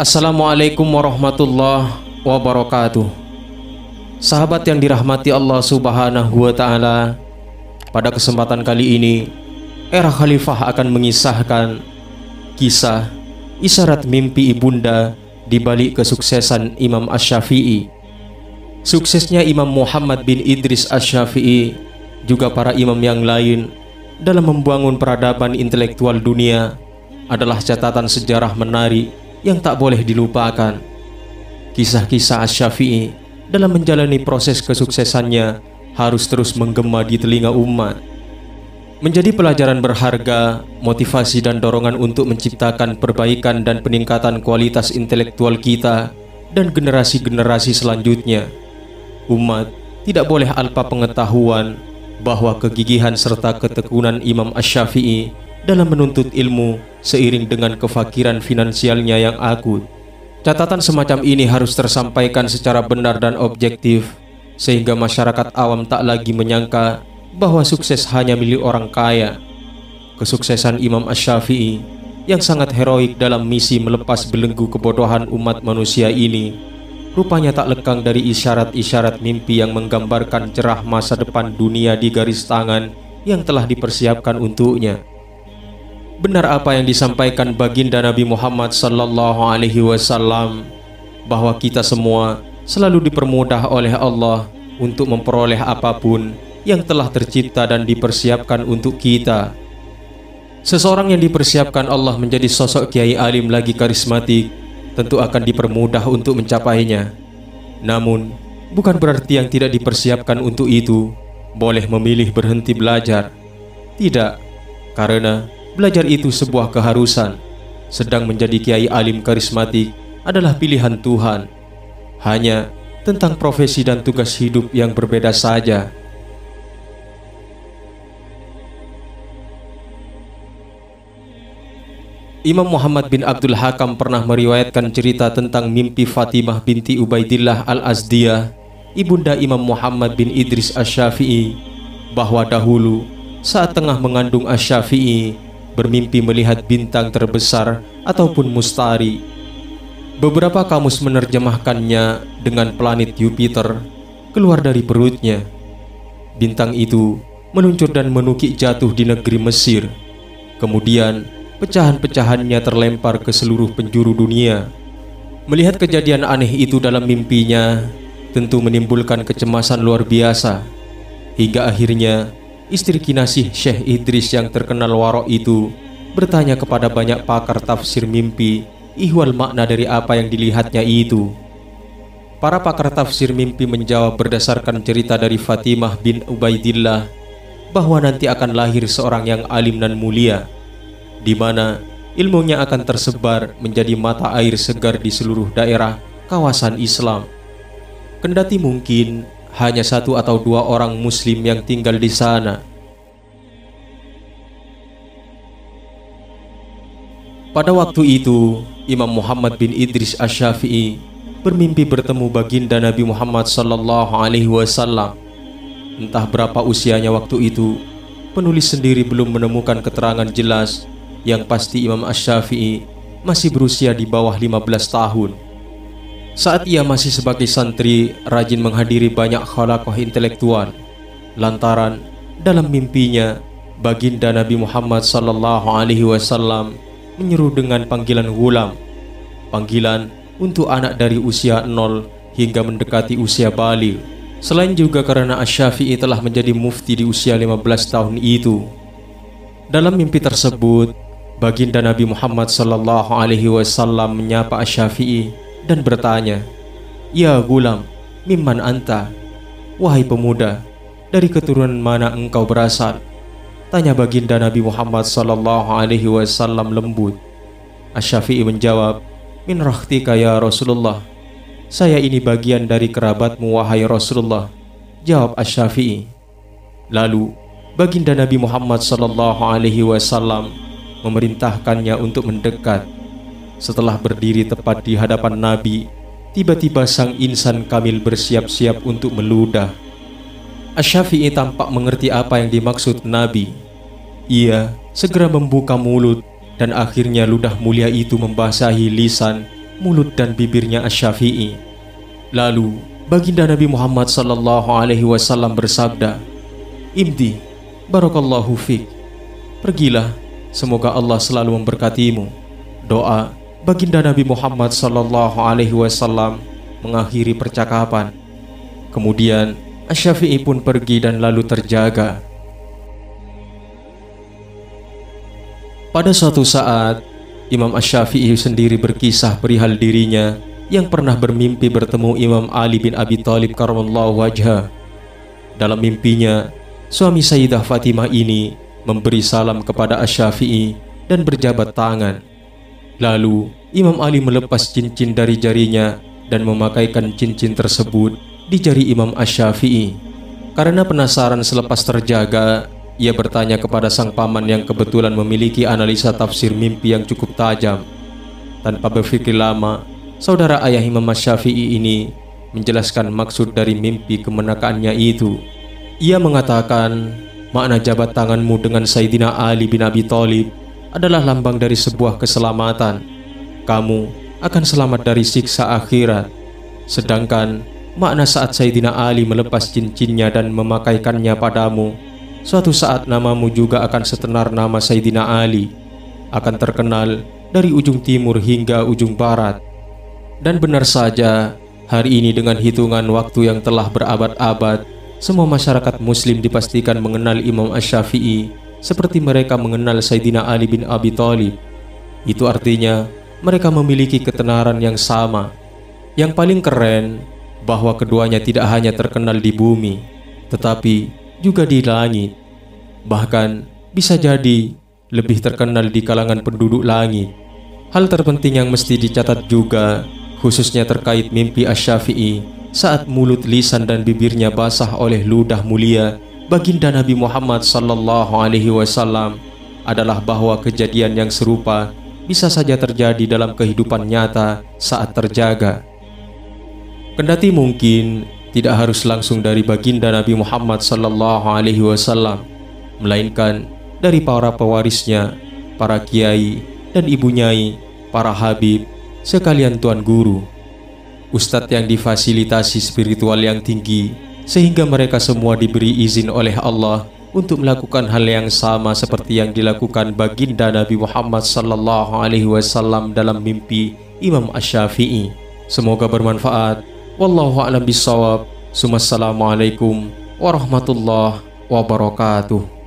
Assalamualaikum warahmatullahi wabarakatuh. Sahabat yang dirahmati Allah Subhanahu wa Ta'ala, pada kesempatan kali ini Era Khalifah akan mengisahkan kisah isyarat mimpi ibunda di balik kesuksesan Imam Asy-Syafi'i. Suksesnya Imam Muhammad bin Idris Asy-Syafi'i juga para imam yang lain dalam membangun peradaban intelektual dunia adalah catatan sejarah menarik yang tak boleh dilupakan. Kisah-kisah Asy-Syafi'i dalam menjalani proses kesuksesannya harus terus menggema di telinga umat, menjadi pelajaran berharga, motivasi dan dorongan untuk menciptakan perbaikan dan peningkatan kualitas intelektual kita dan generasi-generasi selanjutnya. Umat tidak boleh alpa pengetahuan bahwa kegigihan serta ketekunan Imam Asy-Syafi'i dalam menuntut ilmu seiring dengan kefakiran finansialnya yang akut. Catatan semacam ini harus tersampaikan secara benar dan objektif, sehingga masyarakat awam tak lagi menyangka bahwa sukses hanya milik orang kaya. Kesuksesan Imam Asy-Syafi'i yang sangat heroik dalam misi melepas belenggu kebodohan umat manusia ini rupanya tak lekang dari isyarat-isyarat mimpi yang menggambarkan cerah masa depan dunia di garis tangan yang telah dipersiapkan untuknya. Benar apa yang disampaikan baginda Nabi Muhammad sallallahu alaihi wasallam, bahwa kita semua selalu dipermudah oleh Allah untuk memperoleh apapun yang telah tercipta dan dipersiapkan untuk kita. Seseorang yang dipersiapkan Allah menjadi sosok kiai alim lagi karismatik tentu akan dipermudah untuk mencapainya. Namun, bukan berarti yang tidak dipersiapkan untuk itu boleh memilih berhenti belajar. Tidak, karena belajar itu sebuah keharusan, sedang menjadi kiai alim karismatik adalah pilihan Tuhan. Hanya tentang profesi dan tugas hidup yang berbeda saja. Imam Muhammad bin Abdul Hakam pernah meriwayatkan cerita tentang mimpi Fatimah binti Ubaidillah al-Azdiyah, ibunda Imam Muhammad bin Idris Asy-Syafi'i, bahwa dahulu saat tengah mengandung Asy-Syafi'i bermimpi melihat bintang terbesar ataupun mustari. Beberapa kamus menerjemahkannya dengan planet Jupiter keluar dari perutnya. Bintang itu meluncur dan menukik jatuh di negeri Mesir. Kemudian pecahan-pecahannya terlempar ke seluruh penjuru dunia. Melihat kejadian aneh itu dalam mimpinya tentu menimbulkan kecemasan luar biasa. Hingga akhirnya istri kinasih Syekh Idris yang terkenal warok itu bertanya kepada banyak pakar tafsir mimpi ihwal makna dari apa yang dilihatnya itu. Para pakar tafsir mimpi menjawab berdasarkan cerita dari Fatimah bin Ubaidillah bahwa nanti akan lahir seorang yang alim dan mulia, di mana ilmunya akan tersebar menjadi mata air segar di seluruh daerah kawasan Islam. Kendati mungkin hanya 1 atau 2 orang muslim yang tinggal di sana. Pada waktu itu, Imam Muhammad bin Idris Asy-Syafi'i bermimpi bertemu baginda Nabi Muhammad sallallahu alaihi wasallam. Entah berapa usianya waktu itu, penulis sendiri belum menemukan keterangan jelas. Yang pasti Imam Asy-Syafi'i masih berusia di bawah 15 tahun. Saat ia masih sebagai santri, rajin menghadiri banyak khalaqah intelektual. Lantaran dalam mimpinya, baginda Nabi Muhammad sallallahu alaihi wasallam menyeru dengan panggilan ghulam, panggilan untuk anak dari usia 0 hingga mendekati usia baligh. Selain juga karena Asy-Syafi'i telah menjadi mufti di usia 15 tahun itu. Dalam mimpi tersebut, baginda Nabi Muhammad sallallahu alaihi wasallam menyapa Asy-Syafi'i dan bertanya, "Ya gulam, mimman anta?" Wahai pemuda, dari keturunan mana engkau berasal? Tanya baginda Nabi Muhammad sallallahu alaihi wasallam lembut. Asy-Syafi'i menjawab, "Min rakhtika ya Rasulullah. Saya ini bagian dari kerabatmu wahai Rasulullah," jawab Asy-Syafi'i. Lalu baginda Nabi Muhammad sallallahu alaihi wasallam memerintahkannya untuk mendekat. Setelah berdiri tepat di hadapan Nabi, tiba-tiba sang insan kamil bersiap-siap untuk meludah. Asy-Syafi'i tampak mengerti apa yang dimaksud Nabi. Ia segera membuka mulut dan akhirnya ludah mulia itu membasahi lisan mulut dan bibirnya Asy-Syafi'i. Lalu baginda Nabi Muhammad SAW bersabda, "Imdi, barakallahu fik." Pergilah, semoga Allah selalu memberkatimu. Doa baginda Nabi Muhammad SAW mengakhiri percakapan. Kemudian Asy-Syafi'i pun pergi dan lalu terjaga. Pada suatu saat, Imam Asy-Syafi'i sendiri berkisah perihal dirinya yang pernah bermimpi bertemu Imam Ali bin Abi Thalib karramallahu wajhah. Dalam mimpinya, suami Sayyidah Fatimah ini memberi salam kepada Asy-Syafi'i dan berjabat tangan. Lalu Imam Ali melepas cincin dari jarinya dan memakaikan cincin tersebut di jari Imam Asy-Syafi'i. Karena penasaran selepas terjaga, ia bertanya kepada sang paman yang kebetulan memiliki analisa tafsir mimpi yang cukup tajam. Tanpa berpikir lama, saudara ayah Imam Asy-Syafi'i ini menjelaskan maksud dari mimpi kemenakannya itu. Ia mengatakan, makna jabat tanganmu dengan Sayyidina Ali bin Abi Thalib adalah lambang dari sebuah keselamatan. Kamu akan selamat dari siksa akhirat. Sedangkan makna saat Sayyidina Ali melepas cincinnya dan memakaikannya padamu, suatu saat namamu juga akan setenar nama Sayyidina Ali, akan terkenal dari ujung timur hingga ujung barat. Dan benar saja, hari ini dengan hitungan waktu yang telah berabad-abad, semua masyarakat muslim dipastikan mengenal Imam Asy-Syafi'i seperti mereka mengenal Sayyidina Ali bin Abi Thalib. Itu artinya mereka memiliki ketenaran yang sama. Yang paling keren, bahwa keduanya tidak hanya terkenal di bumi, tetapi juga di langit. Bahkan bisa jadi lebih terkenal di kalangan penduduk langit. Hal terpenting yang mesti dicatat juga, khususnya terkait mimpi Asy-Syafi'i saat mulut, lisan dan bibirnya basah oleh ludah mulia baginda Nabi Muhammad SAW, adalah bahwa kejadian yang serupa bisa saja terjadi dalam kehidupan nyata saat terjaga. Kendati mungkin tidak harus langsung dari baginda Nabi Muhammad SAW, melainkan dari para pewarisnya, para kiai dan ibu nyai, para habib, sekalian tuan guru, ustadz yang difasilitasi spiritual yang tinggi, sehingga mereka semua diberi izin oleh Allah untuk melakukan hal yang sama seperti yang dilakukan baginda Nabi Muhammad SAW dalam mimpi Imam Asy-Syafi'i. Semoga bermanfaat. Wallahu a'lam bishawab. Assalamualaikum warahmatullahi wabarakatuh.